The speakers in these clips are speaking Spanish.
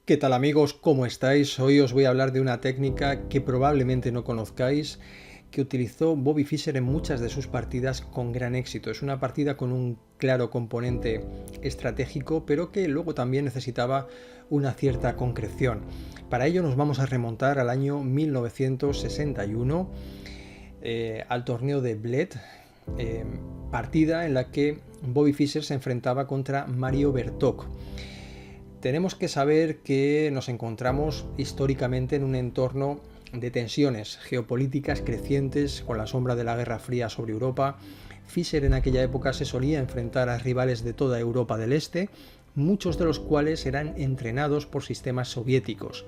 ¿Qué tal amigos? ¿Cómo estáis? Hoy os voy a hablar de una técnica que probablemente no conozcáis, que utilizó Bobby Fischer en muchas de sus partidas con gran éxito. Es una partida con un claro componente estratégico, pero que luego también necesitaba una cierta concreción. Para ello nos vamos a remontar al año 1961, al torneo de Bled, partida en la que Bobby Fischer se enfrentaba contra Mario Bertok. Tenemos que saber que nos encontramos históricamente en un entorno de tensiones geopolíticas crecientes con la sombra de la Guerra Fría sobre Europa. Fischer en aquella época se solía enfrentar a rivales de toda Europa del Este, muchos de los cuales eran entrenados por sistemas soviéticos.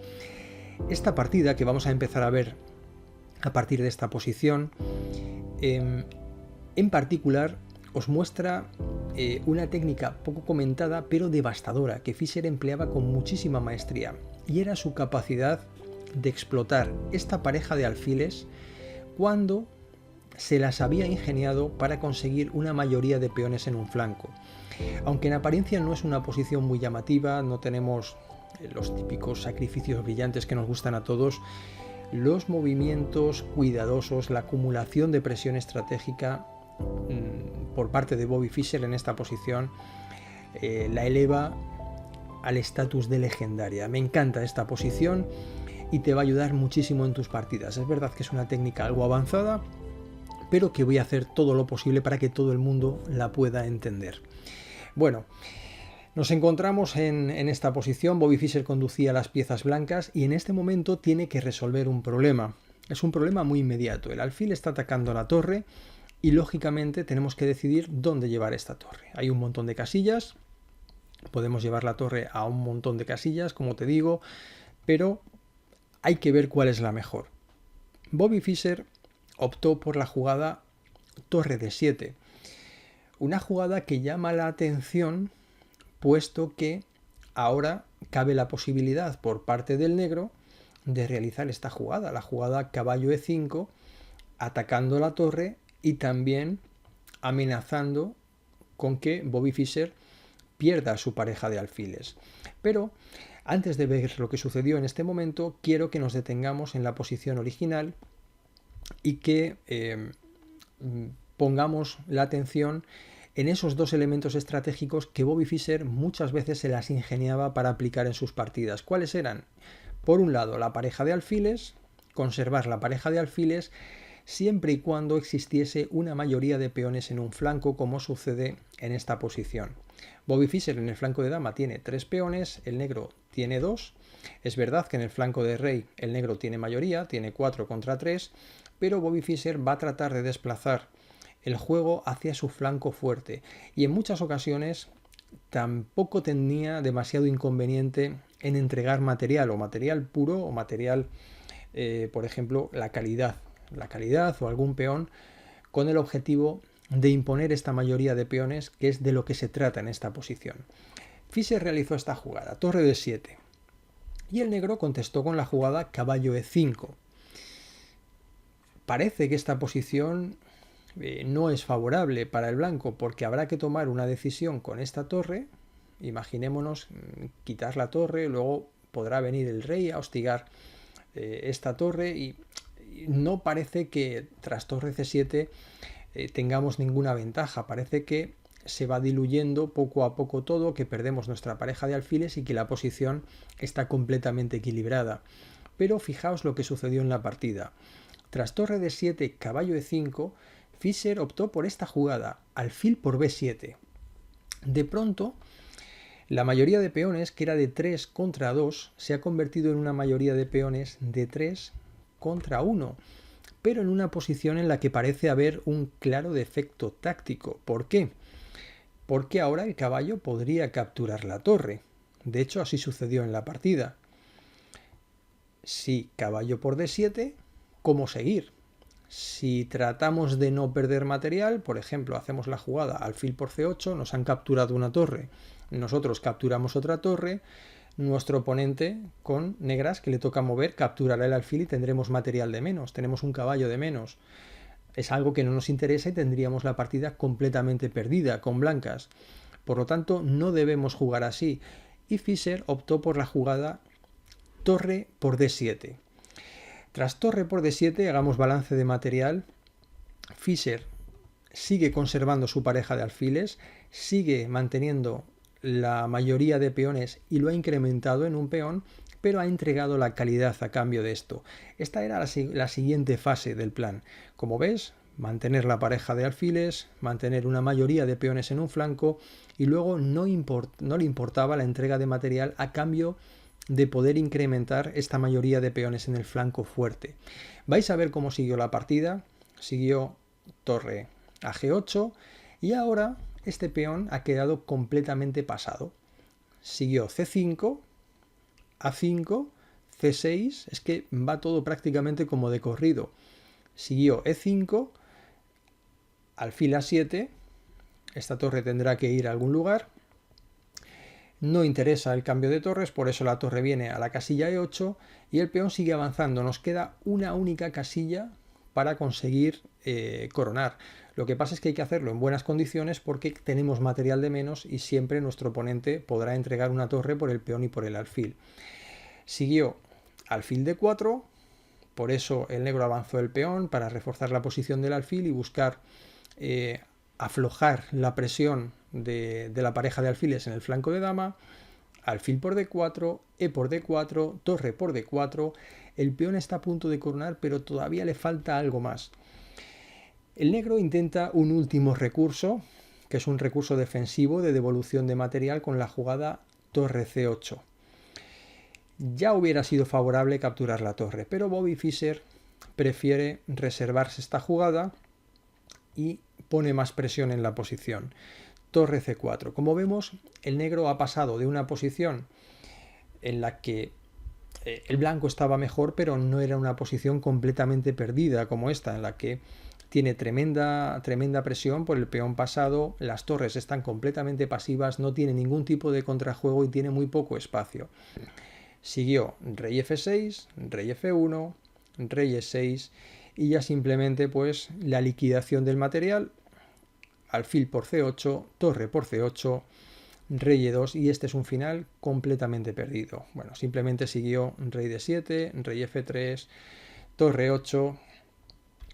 Esta partida que vamos a empezar a ver a partir de esta posición, en particular os muestra una técnica poco comentada pero devastadora que Fischer empleaba con muchísima maestría, y era su capacidad de explotar esta pareja de alfiles cuando se las había ingeniado para conseguir una mayoría de peones en un flanco. Aunque en apariencia no es una posición muy llamativa, no tenemos los típicos sacrificios brillantes que nos gustan a todos, los movimientos cuidadosos, la acumulación de presión estratégica por parte de Bobby Fischer en esta posición la eleva al estatus de legendaria. Me encanta esta posición y te va a ayudar muchísimo en tus partidas. Es verdad que es una técnica algo avanzada, pero que voy a hacer todo lo posible para que todo el mundo la pueda entender. Bueno, nos encontramos en esta posición. Bobby Fischer conducía las piezas blancas y en este momento tiene que resolver un problema. Es un problema muy inmediato. El alfil está atacando la torre y lógicamente tenemos que decidir dónde llevar esta torre. Hay un montón de casillas, podemos llevar la torre a un montón de casillas, como te digo, pero hay que ver cuál es la mejor. Bobby Fischer optó por la jugada torre de 7, una jugada que llama la atención puesto que ahora cabe la posibilidad por parte del negro de realizar esta jugada, la jugada caballo e5, atacando la torre y también amenazando con que Bobby Fischer pierda su pareja de alfiles. Pero antes de ver lo que sucedió en este momento, quiero que nos detengamos en la posición original y que pongamos la atención en esos dos elementos estratégicos que Bobby Fischer muchas veces se las ingeniaba para aplicar en sus partidas. ¿Cuáles eran? Por un lado, la pareja de alfiles, conservar la pareja de alfiles siempre y cuando existiese una mayoría de peones en un flanco, como sucede en esta posición. Bobby Fischer en el flanco de dama tiene 3 peones, el negro tiene 2. Es verdad que en el flanco de rey el negro tiene mayoría, tiene 4 contra 3, pero Bobby Fischer va a tratar de desplazar el juego hacia su flanco fuerte y en muchas ocasiones tampoco tenía demasiado inconveniente en entregar material, o material puro, o material, por ejemplo, la calidad o algún peón, con el objetivo de imponer esta mayoría de peones, que es de lo que se trata en esta posición. Fischer realizó esta jugada, torre de 7, y el negro contestó con la jugada caballo e5. Parece que esta posición no es favorable para el blanco, porque habrá que tomar una decisión con esta torre. Imaginémonos quitar la torre, luego podrá venir el rey a hostigar esta torre y no parece que tras torre c7 tengamos ninguna ventaja. Parece que se va diluyendo poco a poco todo, que perdemos nuestra pareja de alfiles y que la posición está completamente equilibrada. Pero fijaos lo que sucedió en la partida. Tras torre de 7, caballo e5, Fischer optó por esta jugada, alfil por b7. De pronto, la mayoría de peones, que era de 3 contra 2, se ha convertido en una mayoría de peones de 3 contra 1, pero en una posición en la que parece haber un claro defecto táctico. ¿Por qué? Porque ahora el caballo podría capturar la torre. De hecho, así sucedió en la partida. Si caballo por d7, ¿cómo seguir? Si tratamos de no perder material, por ejemplo, hacemos la jugada alfil por c8, nos han capturado una torre, nosotros capturamos otra torre, nuestro oponente con negras que le toca mover capturará el alfil y tendremos material de menos, tenemos un caballo de menos. Es algo que no nos interesa y tendríamos la partida completamente perdida con blancas. Por lo tanto, no debemos jugar así. Y Fischer optó por la jugada torre por D7. Tras torre por D7, hagamos balance de material. Fischer sigue conservando su pareja de alfiles, sigue manteniendo la mayoría de peones y lo ha incrementado en un peón, pero ha entregado la calidad a cambio de esto. Esta era la siguiente fase del plan. Como ves, mantener la pareja de alfiles, mantener una mayoría de peones en un flanco y luego no le importaba la entrega de material a cambio de poder incrementar esta mayoría de peones en el flanco fuerte. Vais a ver cómo siguió la partida. Siguió torre a G8 y ahora este peón ha quedado completamente pasado. Siguió C5, A5, C6, es que va todo prácticamente como de corrido. Siguió E5, alfil A7, esta torre tendrá que ir a algún lugar. No interesa el cambio de torres, por eso la torre viene a la casilla E8 y el peón sigue avanzando. Nos queda una única casilla para conseguir coronar. Lo que pasa es que hay que hacerlo en buenas condiciones porque tenemos material de menos y siempre nuestro oponente podrá entregar una torre por el peón y por el alfil. Siguió alfil D4, por eso el negro avanzó el peón para reforzar la posición del alfil y buscar aflojar la presión de la pareja de alfiles en el flanco de dama. Alfil por D4, E por D4, torre por D4. El peón está a punto de coronar, pero todavía le falta algo más. El negro intenta un último recurso, que es un recurso defensivo de devolución de material con la jugada torre C8. Ya hubiera sido favorable capturar la torre, pero Bobby Fischer prefiere reservarse esta jugada y pone más presión en la posición. Torre C4. Como vemos, el negro ha pasado de una posición en la que el blanco estaba mejor, pero no era una posición completamente perdida como esta, en la que tiene tremenda presión por el peón pasado, las torres están completamente pasivas, no tiene ningún tipo de contrajuego y tiene muy poco espacio. Siguió rey F6, rey F1, rey E6 y ya simplemente pues la liquidación del material, alfil por C8, torre por C8, rey E2 y este es un final completamente perdido. Bueno, simplemente siguió rey D7, rey F3, torre 8,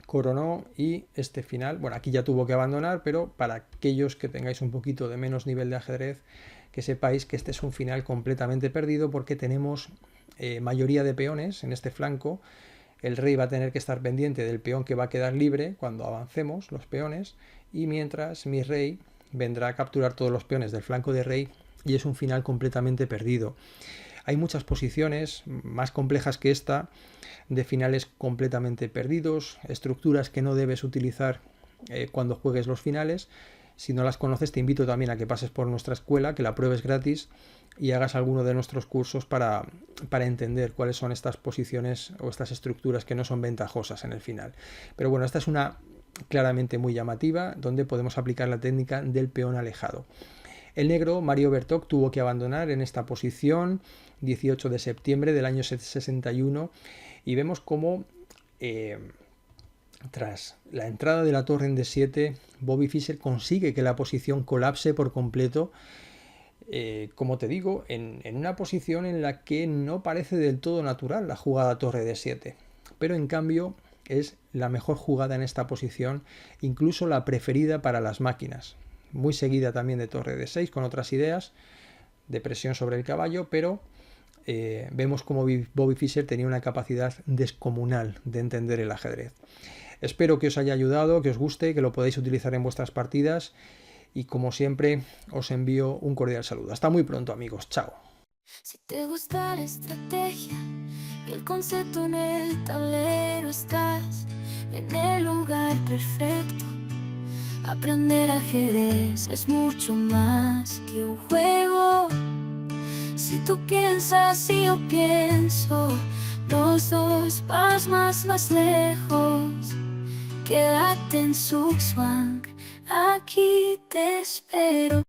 coronó y este final, bueno, aquí ya tuvo que abandonar, pero para aquellos que tengáis un poquito de menos nivel de ajedrez, que sepáis que este es un final completamente perdido porque tenemos mayoría de peones en este flanco. El rey va a tener que estar pendiente del peón que va a quedar libre cuando avancemos los peones y mientras mi rey vendrá a capturar todos los peones del flanco de rey y es un final completamente perdido. Hay muchas posiciones más complejas que esta de finales completamente perdidos, estructuras que no debes utilizar cuando juegues los finales. Si no las conoces, te invito también a que pases por nuestra escuela, que la pruebes gratis y hagas alguno de nuestros cursos para entender cuáles son estas posiciones o estas estructuras que no son ventajosas en el final. Pero bueno, esta es una claramente muy llamativa, donde podemos aplicar la técnica del peón alejado. El negro, Mario Bertok, tuvo que abandonar en esta posición 18 de septiembre del año 61 y vemos cómo tras la entrada de la torre en D7, Bobby Fischer consigue que la posición colapse por completo, como te digo, en una posición en la que no parece del todo natural la jugada torre D7, pero en cambio es la mejor jugada en esta posición, incluso la preferida para las máquinas, muy seguida también de torre D6 con otras ideas de presión sobre el caballo, pero vemos como Bobby Fischer tenía una capacidad descomunal de entender el ajedrez. Espero que os haya ayudado, que os guste, que lo podáis utilizar en vuestras partidas y como siempre os envío un cordial saludo. Hasta muy pronto amigos, chao. Si te gusta la estrategia y el concepto en el tablero, estás en el lugar perfecto. Aprender ajedrez es mucho más que un juego. Si tú piensas y yo pienso, los dos vamos más lejos. Quédate en Zugzwang, aquí te espero.